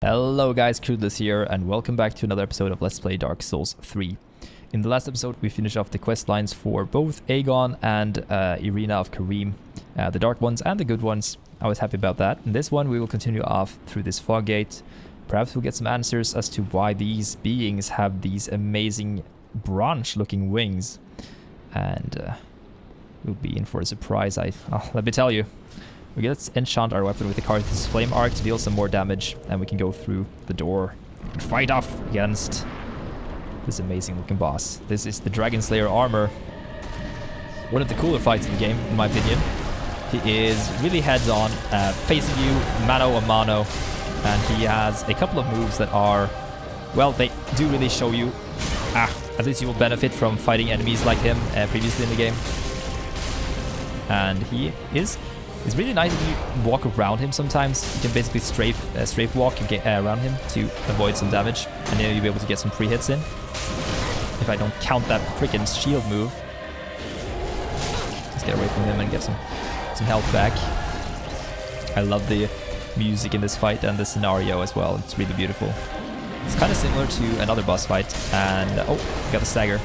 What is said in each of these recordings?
Hello guys, Crudeless here, and welcome back to another episode of Let's Play Dark Souls 3. In the last episode, we finished off the quest lines for both Aegon and Irina of Karim, the dark ones and the good ones. I was happy about that. In this one, we will continue off through this fog gate. Perhaps we'll get some answers as to why these beings have these amazing branch-looking wings. And we'll be in for a surprise, let me tell you. Let's enchant our weapon with the Cardin's Flame Arc to deal some more damage, and we can go through the door and fight off against this amazing looking boss. This is the Dragon Slayer Armour. One of the cooler fights in the game, in my opinion. He is really heads-on, facing you mano a mano, and he has a couple of moves that are, well, they do really show you, at least you will benefit from fighting enemies like him previously in the game. And it's really nice if you walk around him sometimes. You can basically strafe walk and get around him to avoid some damage, and then you'll be able to get some free hits in. If I don't count that freaking shield move. Let's get away from him and get some health back. I love the music in this fight and the scenario as well. It's really beautiful. It's kind of similar to another boss fight, and we got the stagger,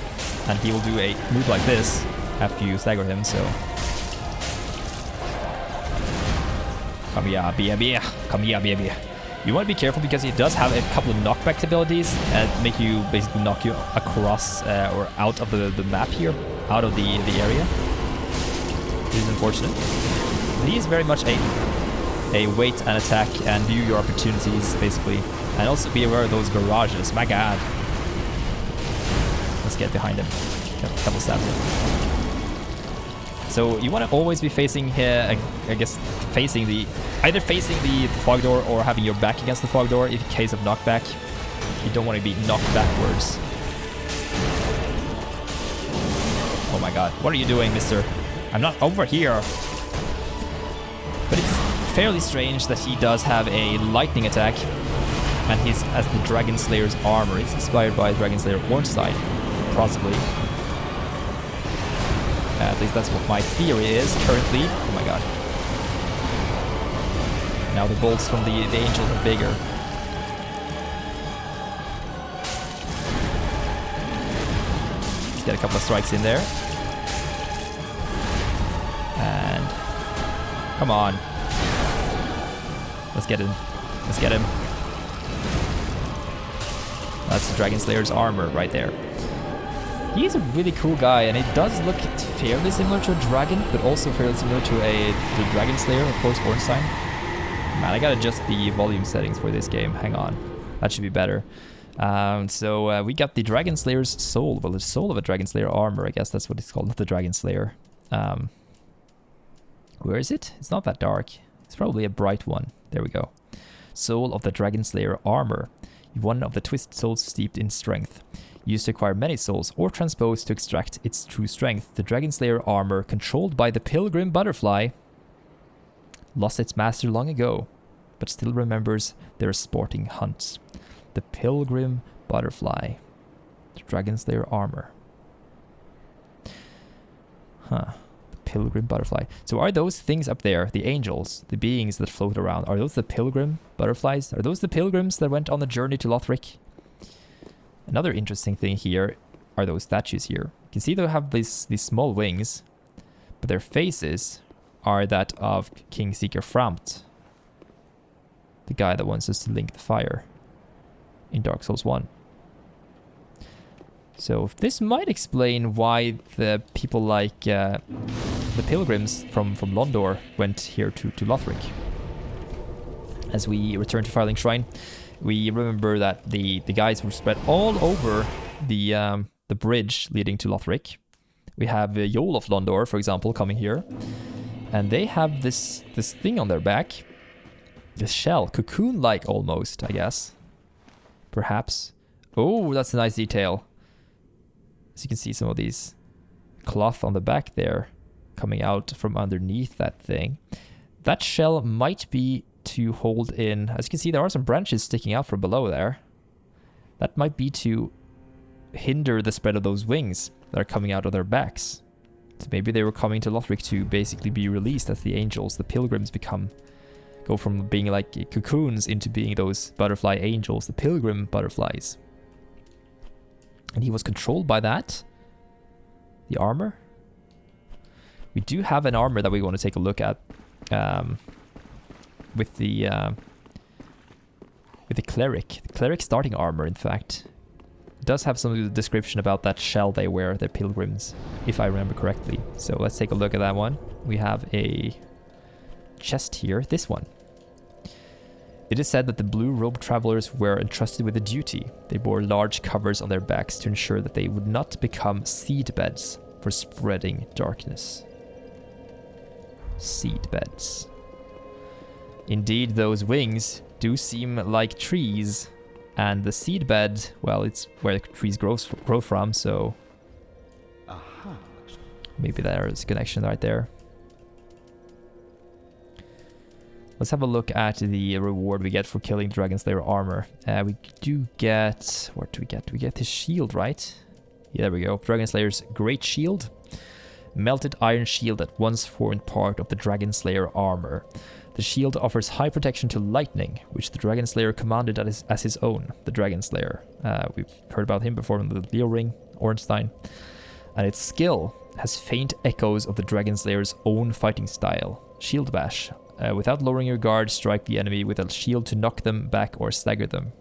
and he will do a move like this after you stagger him. So. Come here, baby. Come here, baby. You want to be careful because he does have a couple of knockback abilities that make you basically knock you across or out of the map here, out of the area. It is unfortunate. But he is very much a wait and attack and view your opportunities, basically. And also be aware of those garages. My god. Let's get behind him. A couple stabs in. So you want to always be facing here, I guess, either facing the fog door or having your back against the fog door in case of knockback. You don't want to be knocked backwards. Oh my god, what are you doing, mister? I'm not over here. But it's fairly strange that he does have a lightning attack, and he's as the Dragon Slayer's armor. It's inspired by Dragon Slayer Ornstein, possibly. At least that's what my theory is currently. Oh my god. Now the bolts from the angel are bigger. Let's get a couple of strikes in there. And come on. Let's get him. Let's get him. That's the Dragon Slayer's armor right there. He's a really cool guy, and it does look fairly similar to a dragon, but also fairly similar to the Dragon Slayer, of course, Ornstein. Man, I gotta adjust the volume settings for this game. Hang on. That should be better. So we got the Dragon Slayer's soul. Well, the soul of a Dragon Slayer armor, I guess that's what it's called, not the Dragon Slayer. Where is it? It's not that dark. It's probably a bright one. There we go. Soul of the Dragon Slayer armor. One of the twisted souls steeped in strength. Used to acquire many souls or transposed to extract its true strength. The Dragon Slayer armor, controlled by the Pilgrim Butterfly, lost its master long ago, but still remembers their sporting hunts. The Pilgrim Butterfly. The Dragon Slayer armor. Huh. The Pilgrim Butterfly. So are those things up there, the angels, the beings that float around, are those the Pilgrim Butterflies? Are those the pilgrims that went on the journey to Lothric? Another interesting thing here are those statues here. You can see they have these small wings, but their faces are that of King Seeker Frampt, the guy that wants us to link the fire in Dark Souls 1. So this might explain why the people like the pilgrims from Londor went here to Lothric. As we return to Firelink Shrine, we remember that the guys were spread all over the bridge leading to Lothric. We have Yol of Londor, for example, coming here. And they have this thing on their back. This shell, cocoon-like almost, I guess. Perhaps. Oh, that's a nice detail. As you can see some of these cloth on the back there coming out from underneath that thing. That shell might be to hold in, as you can see, there are some branches sticking out from below there. That might be to hinder the spread of those wings that are coming out of their backs. So maybe they were coming to Lothric to basically be released as the angels, the pilgrims, go go from being like cocoons into being those butterfly angels, the pilgrim butterflies. And he was controlled by that. The armor. We do have an armor that we want to take a look at. With the cleric. The cleric starting armor, in fact. It does have some description about that shell they wear, their pilgrims, if I remember correctly. So let's take a look at that one. We have a chest here, this one. It is said that the blue-robed travelers were entrusted with a duty. They bore large covers on their backs to ensure that they would not become seed beds for spreading darkness. Seed beds. Indeed, those wings do seem like trees, and the seed bed, well, it's where the trees grow from, so maybe there's a connection right there. Let's have a look at the reward we get for killing Dragon Slayer armor. We do get... what do we get? We get his shield, right? Yeah, there we go. Dragon Slayer's Great Shield. Melted iron shield that once formed part of the Dragon Slayer armor. The shield offers high protection to lightning, which the Dragon Slayer commanded as his own, the Dragon Slayer. We've heard about him before in the Leo Ring, Ornstein. And its skill has faint echoes of the Dragon Slayer's own fighting style, Shield Bash. Without lowering your guard, strike the enemy with a shield to knock them back or stagger them.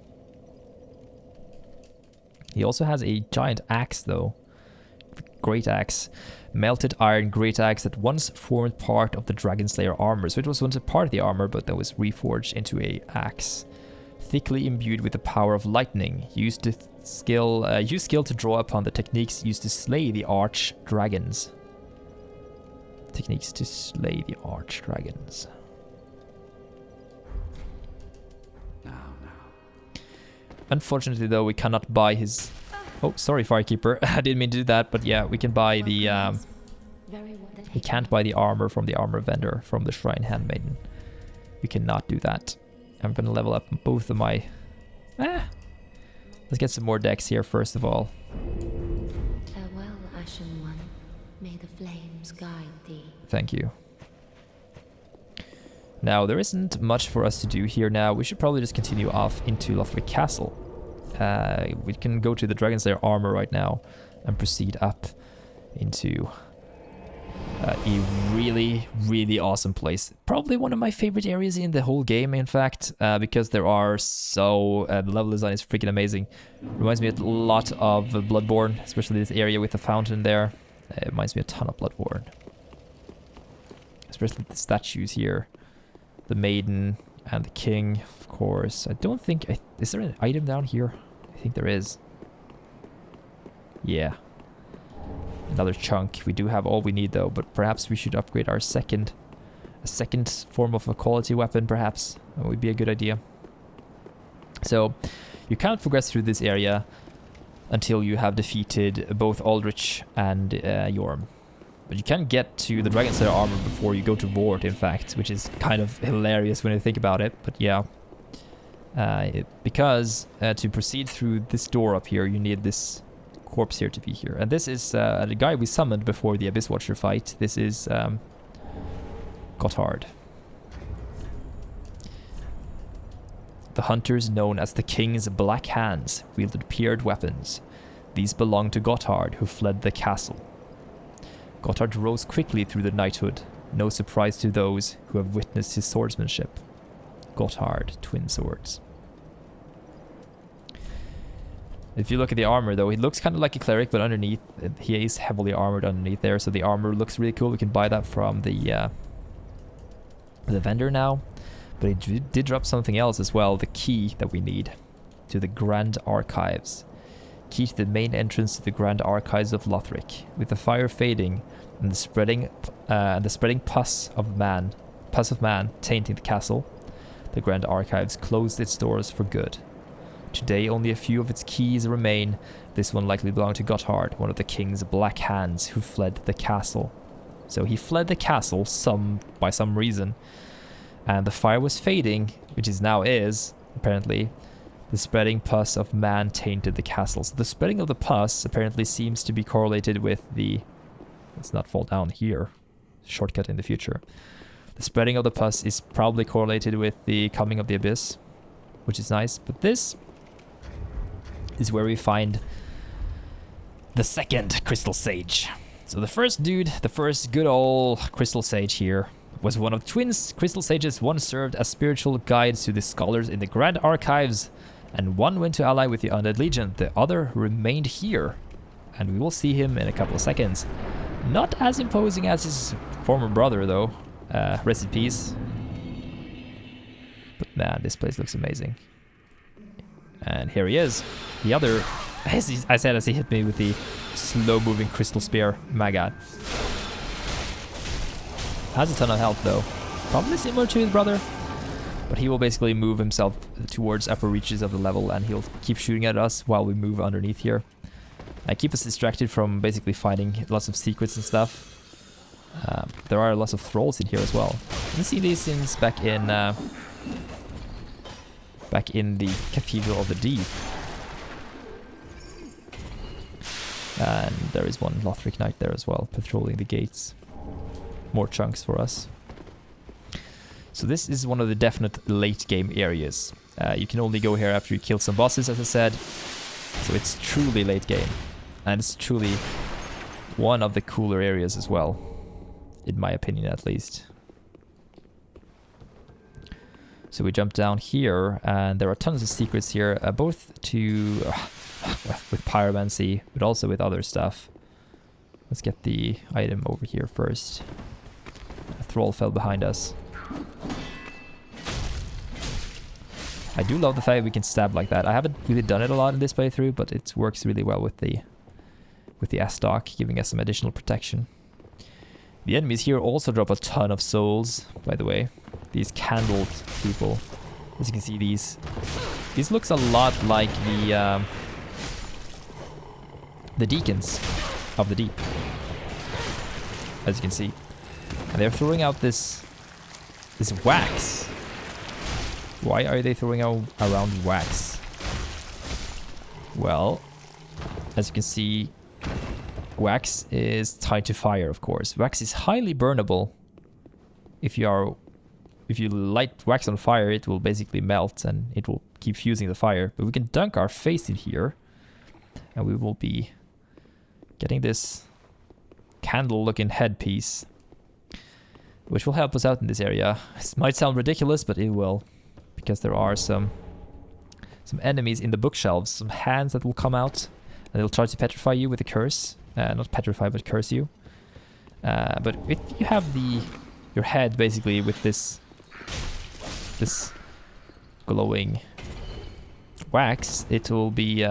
He also has a giant axe, though. Great axe. Melted iron great axe that once formed part of the Dragon Slayer armor. So it was once a part of the armor, but that was reforged into a axe. Thickly imbued with the power of lightning. Use skill to draw upon the techniques used to slay the arch dragons. Techniques to slay the arch dragons. Unfortunately, though, we cannot buy his... Oh, sorry, Firekeeper. I didn't mean to do that, but yeah, we can buy the... we can't buy the armor from the armor vendor, from the Shrine Handmaiden. We cannot do that. I'm going to level up both of my... Let's get some more decks here, first of all. Farewell, Ashen One. May the flames guide thee. Thank you. Now, there isn't much for us to do here now. We should probably just continue off into Lothric Castle. We can go to the Dragon Slayer armor right now and proceed up into a really, really awesome place. Probably one of my favorite areas in the whole game, in fact, because there are so... the level design is freaking amazing. Reminds me a lot of Bloodborne, especially this area with the fountain there. It reminds me a ton of Bloodborne. Especially the statues here. The maiden and the king, of course. I don't think... is there an item down here? I think there is. Yeah. Another chunk. We do have all we need, though, but perhaps we should upgrade our second form of a quality weapon, perhaps. That would be a good idea. So, you can't progress through this area until you have defeated both Aldrich and Yorm. But you can get to the Dragon Slayer armor before you go to Vord, in fact, which is kind of hilarious when you think about it, but yeah. Because to proceed through this door up here, you need this corpse here to be here. And this is the guy we summoned before the Abyss Watcher fight. This is Gotthard. The hunters known as the King's Black Hands wielded pierced weapons. These belonged to Gotthard, who fled the castle. Gotthard rose quickly through the knighthood, no surprise to those who have witnessed his swordsmanship. Gotthard, twin swords. If you look at the armor, though, he looks kind of like a cleric, but underneath, he is heavily armored underneath there, so the armor looks really cool. We can buy that from the vendor now, but he did drop something else as well, the key that we need to the Grand Archives. Key to the main entrance to the Grand Archives of Lothric. With the fire fading and the spreading pus of man tainting the castle, the Grand Archives closed its doors for good. Today, only a few of its keys remain. This one likely belonged to Gotthard, one of the King's Black Hands, who fled the castle. So he fled the castle by some reason, and the fire was fading, which is now apparently. The spreading pus of man tainted the castle. So the spreading of the pus apparently seems to be correlated with the... Let's not fall down here. Shortcut in the future. The spreading of the pus is probably correlated with the coming of the abyss, which is nice. But this is where we find the second crystal sage. So the first dude, the first good old crystal sage here, was one of the twins. Crystal sages once served as spiritual guides to the scholars in the Grand Archives, and one went to ally with the Undead Legion. The other remained here, and we will see him in a couple of seconds. Not as imposing as his former brother, though. Rest in peace. But man, this place looks amazing. And here he is. The other, as I said, as he hit me with the slow-moving crystal spear. My god. Has a ton of health, though. Probably similar to his brother. But he will basically move himself towards upper reaches of the level, and he'll keep shooting at us while we move underneath here. Keep us distracted from basically fighting lots of secrets and stuff. There are lots of thralls in here as well. You can see these things back in the Cathedral of the Deep. And there is one Lothric knight there as well, patrolling the gates. More chunks for us. So this is one of the definite late game areas. You can only go here after you kill some bosses, as I said. So it's truly late game. And it's truly one of the cooler areas as well. In my opinion, at least. So we jump down here, and there are tons of secrets here, both to with pyromancy, but also with other stuff. Let's get the item over here first. A thrall fell behind us. I do love the fact we can stab like that. I haven't really done it a lot in this playthrough, but it works really well with the S-Stock, giving us some additional protection. The enemies here also drop a ton of souls, by the way. These candled people. As you can see, these looks a lot like the deacons of the deep. As you can see. And they're throwing out this wax. Why are they throwing out around wax? Well, as you can see, wax is tied to fire, of course. Wax is highly burnable. If you light wax on fire, it will basically melt and it will keep fusing the fire. But we can dunk our face in here, and we will be getting this candle-looking headpiece, which will help us out in this area. It might sound ridiculous, but it will, because there are some enemies in the bookshelves, some hands that will come out, and they'll try to petrify you with a curse. Not petrify, but curse you. But if you have your head basically with this glowing wax, it'll be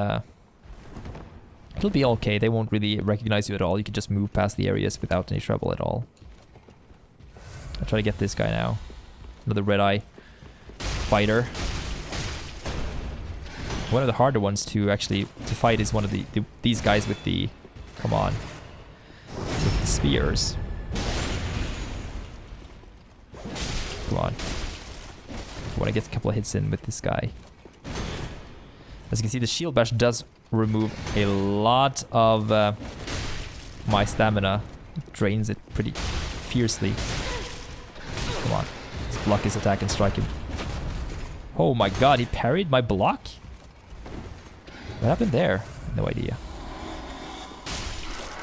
okay. They won't really recognize you at all. You can just move past the areas without any trouble at all. I'll try to get this guy now. Another red eye fighter. One of the harder ones to fight is one of these guys with the with the spears. Come on. I want to get a couple of hits in with this guy. As you can see, the shield bash does remove a lot of my stamina. It drains it pretty fiercely. Come on. Let's block his attack and strike him. Oh my god, he parried my block? What happened there? No idea.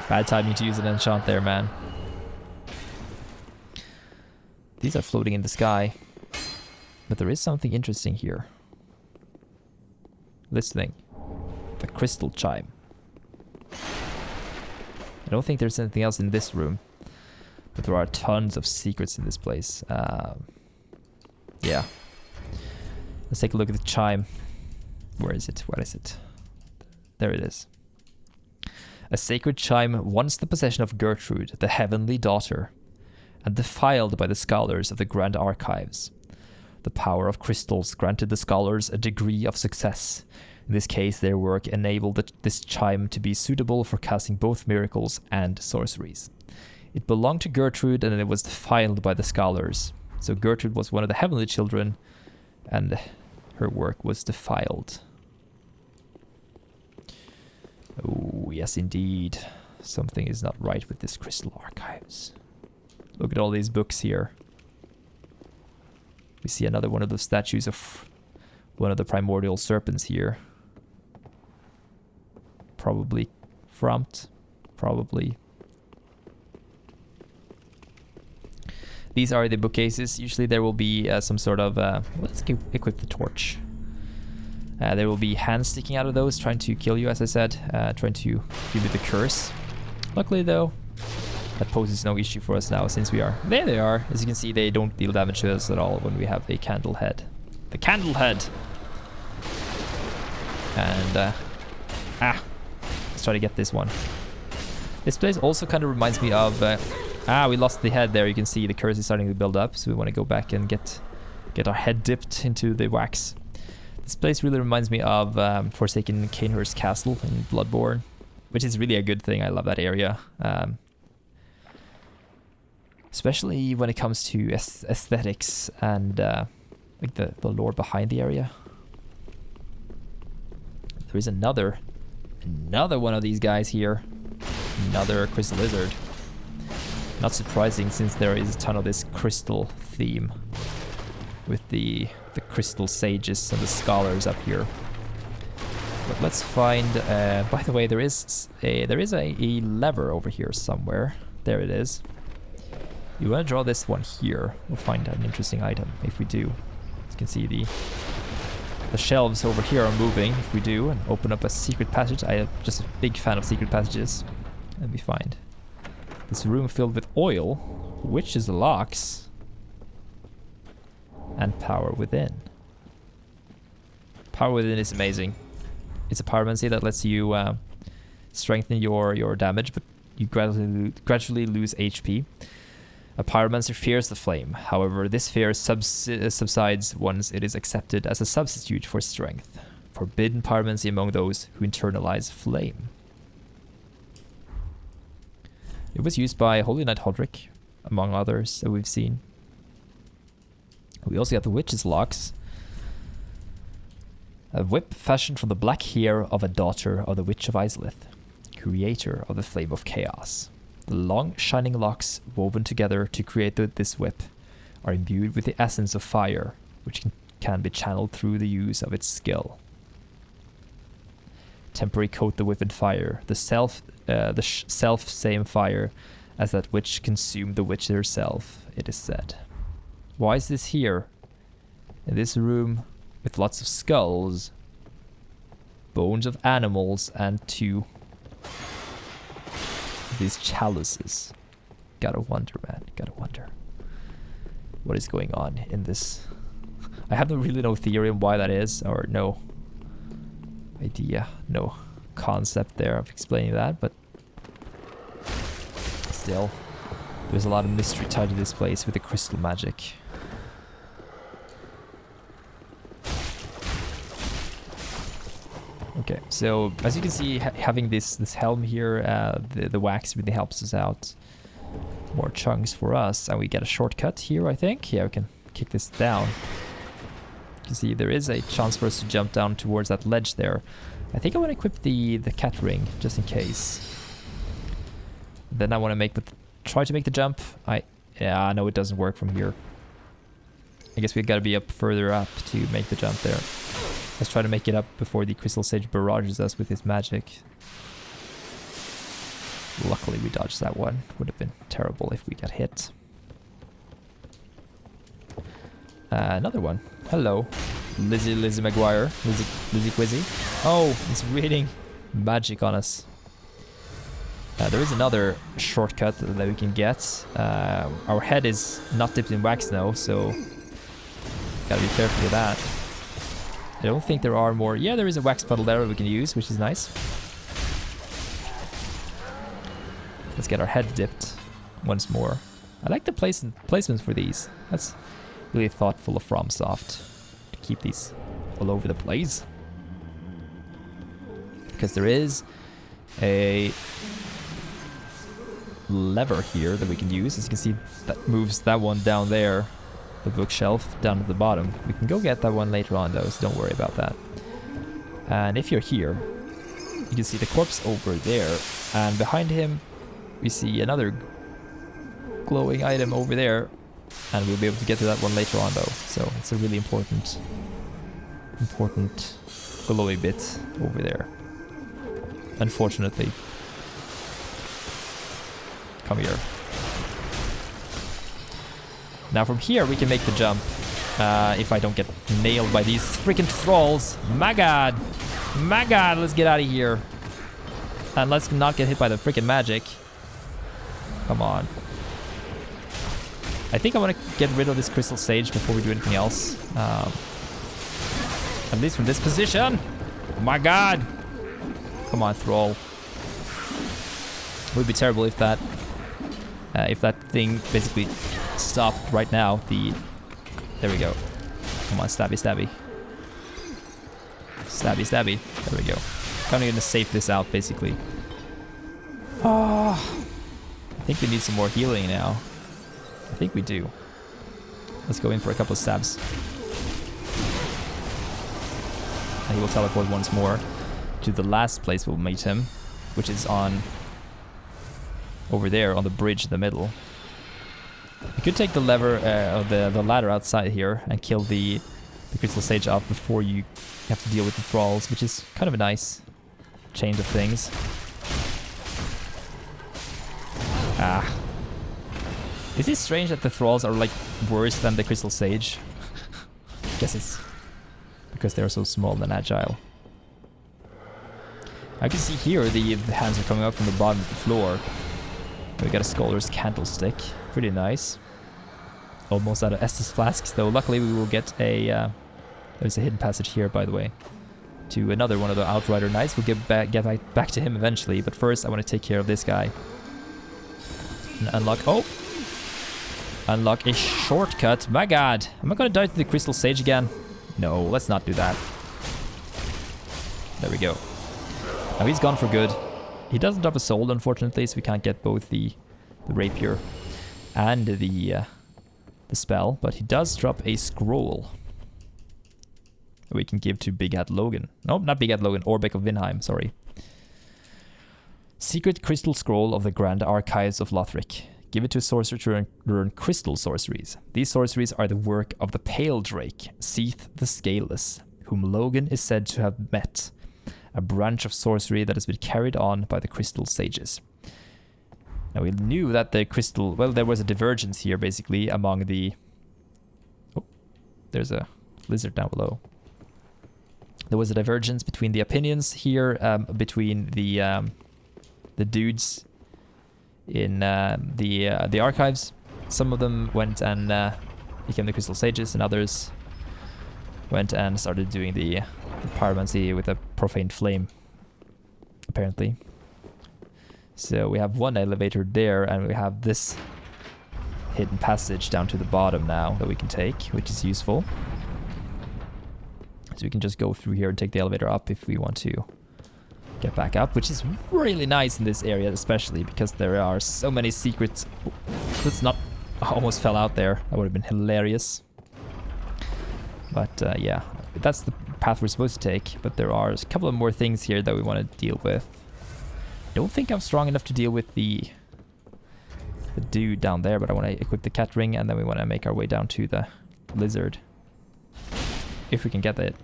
Bad timing to use an enchant there, man. These are floating in the sky. But there is something interesting here. Listening. The crystal chime. I don't think there's anything else in this room. But there are tons of secrets in this place. Yeah. Let's take a look at the chime. Where is it? What is it? There it is. A sacred chime, once the possession of Gertrude, the heavenly daughter, and defiled by the scholars of the Grand Archives. The power of crystals granted the scholars a degree of success. In this case, their work enabled this chime to be suitable for casting both miracles and sorceries. It belonged to Gertrude, and it was defiled by the scholars. So Gertrude was one of the heavenly children, and her work was defiled. Oh, yes indeed. Something is not right with this crystal archives. Look at all these books here. We see another one of the statues of one of the primordial serpents here. Probably Frompt. Probably. These are the bookcases. Usually there will be some sort of... let's equip the torch. There will be hands sticking out of those, trying to kill you, as I said. Trying to give you the curse. Luckily, though, that poses no issue for us now, since we are... There they are! As you can see, they don't deal damage to us at all when we have a candle head. The candle head! And... let's try to get this one. This place also kind of reminds me of... we lost the head there. You can see the curse is starting to build up, so we want to go back and get our head dipped into the wax. This place really reminds me of Forsaken Canehurst Castle in Bloodborne, which is really a good thing. I love that area. Especially when it comes to aesthetics and like the lore behind the area. There is another one of these guys here. Another crystal lizard. Not surprising, since there is a ton of this crystal theme with the crystal sages and the scholars up here. But let's find... by the way, there is a lever over here somewhere. There it is. You want to draw this one here. We'll find an interesting item if we do. As you can see, the shelves over here are moving if we do, and open up a secret passage. I am just a big fan of secret passages. Let me find this room filled with oil, witches' locks, and power within. Power within is amazing. It's a pyromancy that lets you strengthen your damage, but you gradually lose HP. A pyromancer fears the flame. However, this fear subsides once it is accepted as a substitute for strength. Forbidden pyromancy among those who internalize flame. It was used by Holy Knight Lothric, among others that we've seen. We also got the Witch's Locks. A whip fashioned from the black hair of a daughter of the Witch of Izalith, creator of the Flame of Chaos. The long, shining locks woven together to create this whip are imbued with the essence of fire, which can be channeled through the use of its skill. Temporarily coat the whip in fire, the self-same fire as that which consumed the witch herself, it is said. Why is this here? In this room with lots of skulls, bones of animals, and these chalices. Gotta wonder, man. Gotta wonder. What is going on in this? I have really no theory on why that is, or no idea, no concept there of explaining that, but still, there's a lot of mystery tied to this place with the crystal magic. Okay, so as you can see, having this helm here, the wax really helps us out. More chunks for us, and we get a shortcut here, I think. Yeah, we can kick this down. You can see there is a chance for us to jump down towards that ledge there. I think I want to equip the cat ring, just in case. Then I want to try to make the jump. Yeah, no, it doesn't work from here. I guess we gotta be up further up to make the jump there. Let's try to make it up before the Crystal Sage barrages us with his magic. Luckily we dodged that one. Would have been terrible if we got hit. Another one. Hello. Lizzie McGuire. Lizzie Quizzy. Oh, it's reading magic on us. There is another shortcut that we can get. Our head is not dipped in wax now, so gotta be careful with that. I don't think there are more. Yeah, there is a wax puddle there we can use, which is nice. Let's get our head dipped once more. I like the placements for these. That's really thoughtful of FromSoft to keep these all over the place. Because there is a lever here that we can use. As you can see, that moves that one down there. The bookshelf down at the bottom. We can go get that one later on though, so don't worry about that. And if you're here, you can see the corpse over there, and behind him we see another glowing item over there. And we'll be able to get to that one later on though. So it's a really important glowy bit over there. Unfortunately. Come here. Now from here we can make the jump. If I don't get nailed by these freaking trolls. My god. My god, let's get out of here. And let's not get hit by the freaking magic. Come on. I think I want to get rid of this crystal sage before we do anything else. At least from this position. Oh my god. Come on, Thrall. It would be terrible if that thing basically stopped right now. There we go. Come on, stabby, stabby. Stabby, stabby. There we go. Kind of gonna safe this out, basically. Oh, I think we need some more healing now. I think we do. Let's go in for a couple of stabs. And he will teleport once more to the last place we'll meet him, which is on over there on the bridge in the middle. You could take the lever, the ladder outside here and kill the crystal sage off before you have to deal with the thralls, which is kind of a nice change of things. Ah. Is it strange that the thralls are like worse than the crystal sage? I guess it's because they're so small and agile. I can see here the hands are coming up from the bottom of the floor. We got a scholar's candlestick. Pretty nice. Almost out of Estus flasks though. Luckily we will get a... there's a hidden passage here, by the way, to another one of the Outrider Knights. We'll get back to him eventually, but first I want to take care of this guy. And unlock... Oh! Unlock a shortcut. My god! Am I gonna die to the Crystal Sage again? No, let's not do that. There we go. Now he's gone for good. He doesn't drop a soul, unfortunately, so we can't get both the rapier and the spell, but he does drop a scroll we can give to Big Hat Logan. No, not Big Hat Logan, Orbeck of Vinheim, sorry. Secret Crystal Scroll of the Grand Archives of Lothric. Give it to a sorcerer to learn crystal sorceries. These sorceries are the work of the Pale Drake, Seath the Scaleless, whom Logan is said to have met. A branch of sorcery that has been carried on by the crystal sages. Now we knew that the crystal... Well, there was a divergence here, basically, among the... Oh, there's a lizard down below. There was a divergence between the opinions here, between the dudes in the archives. Some of them went and became the crystal sages, and others went and started doing the pyromancy with a profane flame, apparently. So we have one elevator there, and we have this hidden passage down to the bottom now that we can take, which is useful. So we can just go through here and take the elevator up if we want to get back up, which is really nice in this area, especially because there are so many secrets. Let's not... I almost fell out there. That would have been hilarious. But yeah, that's the path we're supposed to take, but there are a couple of more things here that we want to deal with. Don't think I'm strong enough to deal with the dude down there, but I want to equip the cat ring, and then we want to make our way down to the lizard. If we can get it.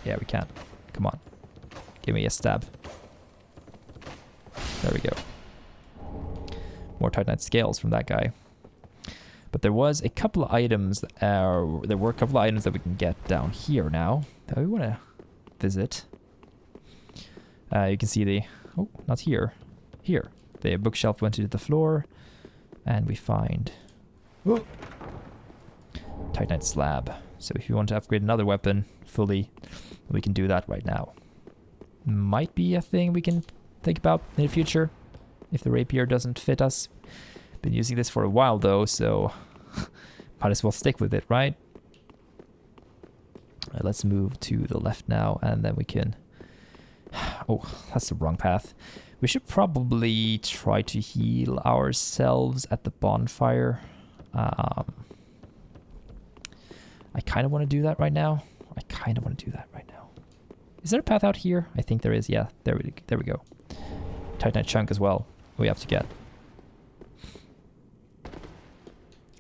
Yeah, we can. Come on. Give me a stab. There we go. More Titanite scales from that guy. But there was a couple of items, there were a couple of items that we can get down here now that we want to visit. You can see the, oh, not here, here. The bookshelf went to the floor, and we find Titanite slab. So if you want to upgrade another weapon fully, we can do that right now. Might be a thing we can think about in the future, if the rapier doesn't fit us. Been using this for a while though, so might as well stick with it, right? Let's move to the left now, and then we can... Oh, that's the wrong path. We should probably try to heal ourselves at the bonfire. I kind of want to do that right now. Is there a path out here? I think there is, yeah. There we go. Titanite chunk as well we have to get.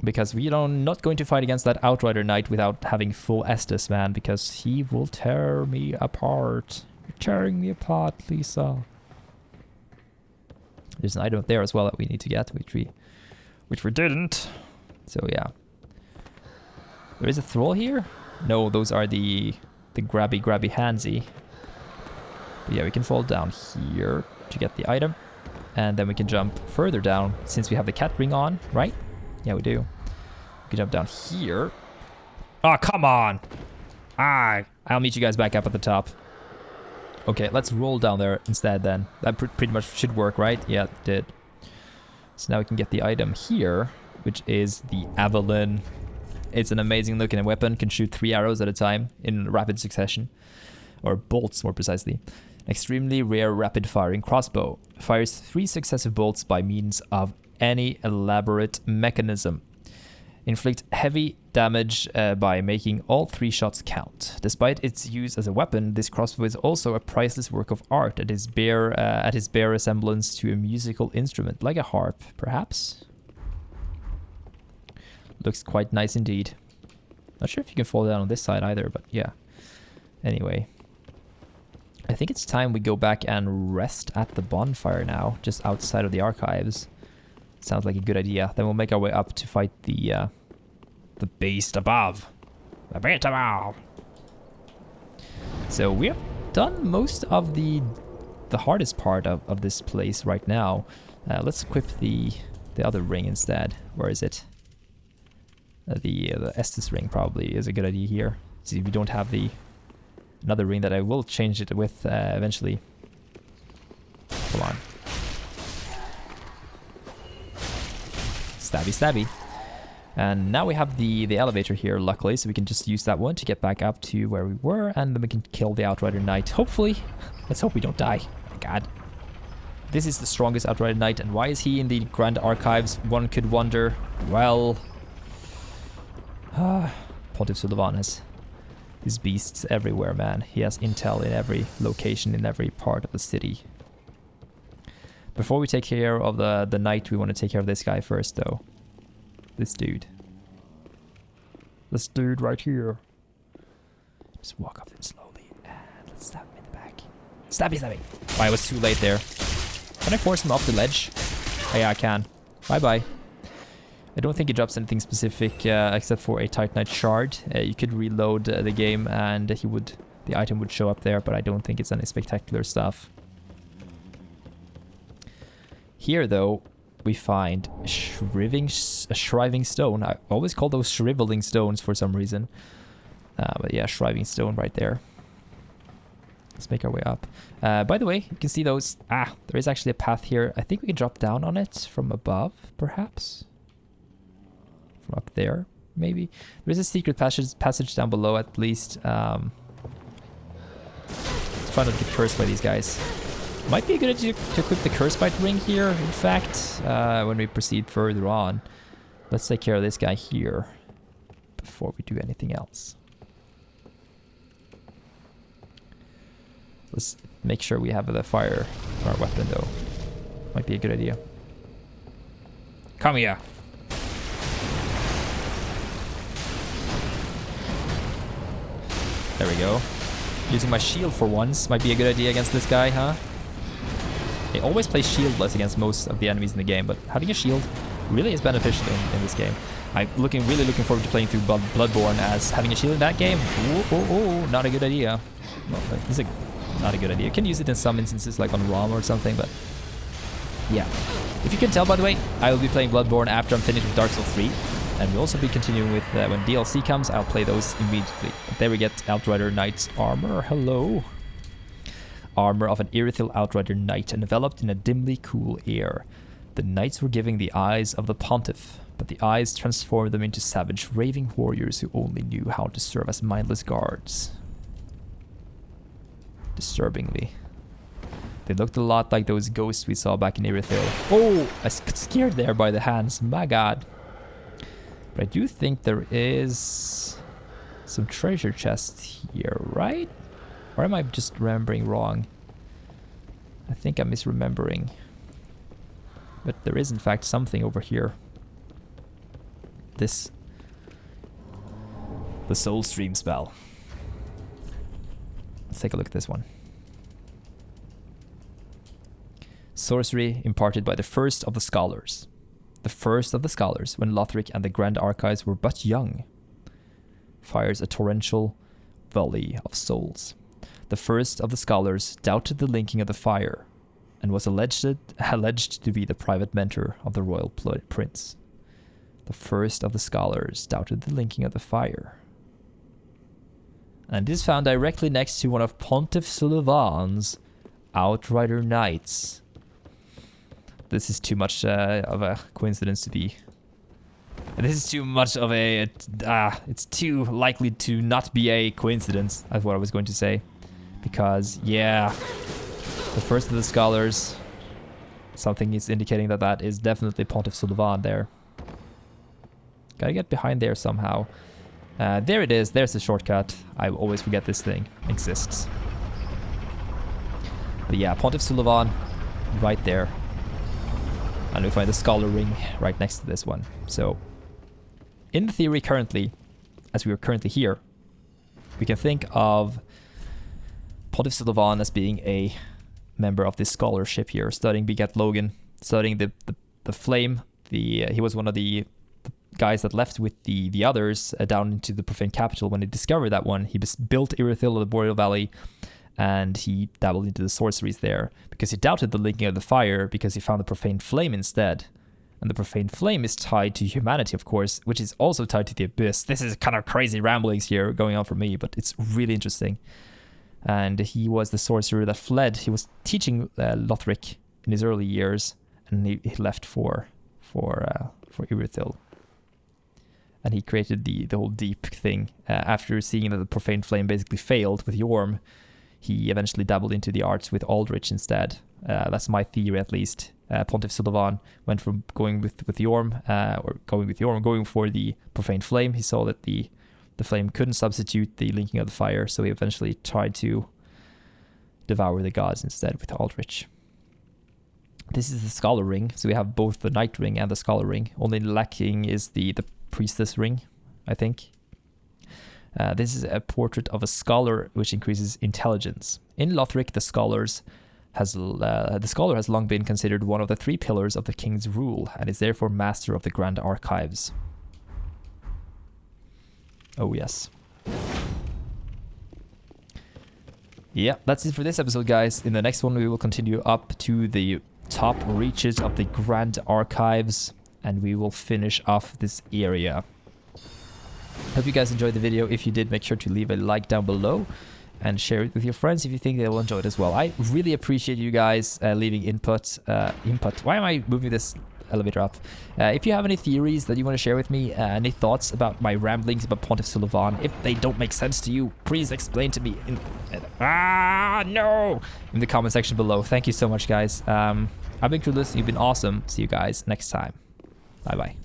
Because we are not going to fight against that Outrider Knight without having full Estus, man, because he will tear me apart. You're tearing me apart, Lisa. There's an item up there as well that we need to get, which we didn't. So yeah. There is a thrall here? No, those are the grabby handsy. But yeah, we can fall down here to get the item. And then we can jump further down since we have the cat ring on, right? Yeah, we do. We can jump down here. Oh, come on! I'll meet you guys back up at the top. Okay, let's roll down there instead then. That pretty much should work, right? Yeah, it did. So now we can get the item here, which is the Avalon. It's an amazing looking weapon, can shoot 3 arrows at a time in rapid succession. Or bolts, more precisely. An extremely rare rapid firing crossbow. Fires 3 successive bolts by means of any elaborate mechanism. Inflict heavy damage by making all 3 shots count. Despite its use as a weapon, this crossbow is also a priceless work of art at his bare resemblance to a musical instrument, like a harp, perhaps? Looks quite nice indeed. Not sure if you can fall down on this side either, but yeah. Anyway. I think it's time we go back and rest at the bonfire now, just outside of the archives. Sounds like a good idea. Then we'll make our way up to fight the beast above. The beast above. So we have done most of the hardest part of this place right now. Let's equip the other ring instead. Where is it? The Estus ring probably is a good idea here. See if we don't have another ring that I will change it with eventually. Come on. Stabby, stabby. And now we have the elevator here, luckily, so we can just use that one to get back up to where we were, and then we can kill the Outrider Knight, hopefully. Let's hope we don't die. My God. This is the strongest Outrider Knight, and why is he in the Grand Archives? One could wonder. Well... Pontiff Sulivan has his beasts everywhere, man. He has intel in every location, in every part of the city. Before we take care of the knight, we want to take care of this guy first, though. This dude. This dude right here. Just walk up to him slowly and let's stab him in the back. Stabby, stabby. Oh, I was too late there. Can I force him off the ledge? Oh, yeah, I can. Bye-bye. I don't think it drops anything specific except for a Titanite shard. You could reload the game and the item would show up there, but I don't think it's any spectacular stuff. Here, though, we find a shriving stone. I always call those shriveling stones for some reason. But yeah, shriving stone right there. Let's make our way up. By the way, you can see those. There is actually a path here. I think we can drop down on it from above, perhaps. From up there, maybe. There's a secret passage down below, at least. Let's try not to get cursed by these guys. Might be a good idea to equip the curse bite ring here, in fact, when we proceed further on. Let's take care of this guy here before we do anything else. Let's make sure we have the fire on our weapon, though. Might be a good idea. Come here. There we go. Using my shield for once might be a good idea against this guy, huh? I always play shieldless against most of the enemies in the game, but having a shield really is beneficial in this game. I'm really looking forward to playing through Bloodborne, as having a shield in that game, not a good idea. Well, it's not a good idea. You can use it in some instances, like on ROM or something, but yeah. If you can tell, by the way, I will be playing Bloodborne after I'm finished with Dark Souls 3. And we'll also be continuing with, when DLC comes, I'll play those immediately. But there we get Outrider Knight's armor. Hello. Armor of an Irithyll Outrider Knight, enveloped in a dimly cool air. The knights were given the eyes of the pontiff, but the eyes transformed them into savage, raving warriors who only knew how to serve as mindless guards. Disturbingly. They looked a lot like those ghosts we saw back in Irithyll. Oh, I got scared there by the hands. My God. But I do think there is some treasure chests here, right? Or am I just remembering wrong? I think I'm misremembering. But there is in fact something over here. this. The Soul Stream spell. Let's take a look at this one. Sorcery imparted by the first of the scholars. The first of the scholars, when Lothric and the Grand Archives were but young, fires a torrential volley of souls. The first of the scholars doubted the linking of the fire, and was alleged to be the private mentor of the royal prince. The first of the scholars doubted the linking of the fire. And this is found directly next to one of Pontiff Sulivan's Outrider Knights. This is too much of a coincidence to be. This is too much of a... it's too likely to not be a coincidence, that's what I was going to say. Because, yeah, the first of the scholars, something is indicating that that is definitely Pontiff Sulivan there. Gotta get behind there somehow. There it is, there's the shortcut. I always forget this thing exists. But yeah, Pontiff Sulivan, right there. And we find the Scholar Ring right next to this one. So, in theory currently, as we are currently here, we can think of Pontiff Sulivan as being a member of this scholarship here, studying Begat Logan, studying the flame. He was one of the guys that left with the others down into the Profane Capital when he discovered that one. He built Irithyll of the Boreal Valley, and he dabbled into the sorceries there because he doubted the linking of the fire because he found the Profane Flame instead. And the Profane Flame is tied to humanity, of course, which is also tied to the Abyss. This is kind of crazy ramblings here going on for me, but it's really interesting. And he was the sorcerer that fled. He was teaching Lothric in his early years, and he left for Irithyll. And he created the whole deep thing. After seeing that the Profane Flame basically failed with Yorm, he eventually dabbled into the arts with Aldrich instead. That's my theory, at least. Pontiff Sulivan went from going with Yorm, going for the Profane Flame. He saw that the flame couldn't substitute the linking of the fire, so he eventually tried to devour the gods instead with Aldrich. This is the Scholar Ring, so we have both the Knight Ring and the Scholar Ring. Only lacking is the Priestess Ring, I think. This is a portrait of a scholar which increases intelligence. In Lothric, the scholar has long been considered one of the 3 pillars of the king's rule, and is therefore master of the Grand Archives. Oh yes. Yeah, that's it for this episode, guys. In the next one, we will continue up to the top reaches of the Grand Archives, and we will finish off this area. Hope you guys enjoyed the video. If you did, make sure to leave a like down below and share it with your friends if you think they will enjoy it as well. I really appreciate you guys leaving input. Why am I moving this elevator up? If you have any theories that you want to share with me, any thoughts about my ramblings about Pontiff Sulivan, if they don't make sense to you, please explain to me in the comment section below. Thank you so much, guys. I've been Crudeless. You've been awesome. See you guys next time. Bye bye.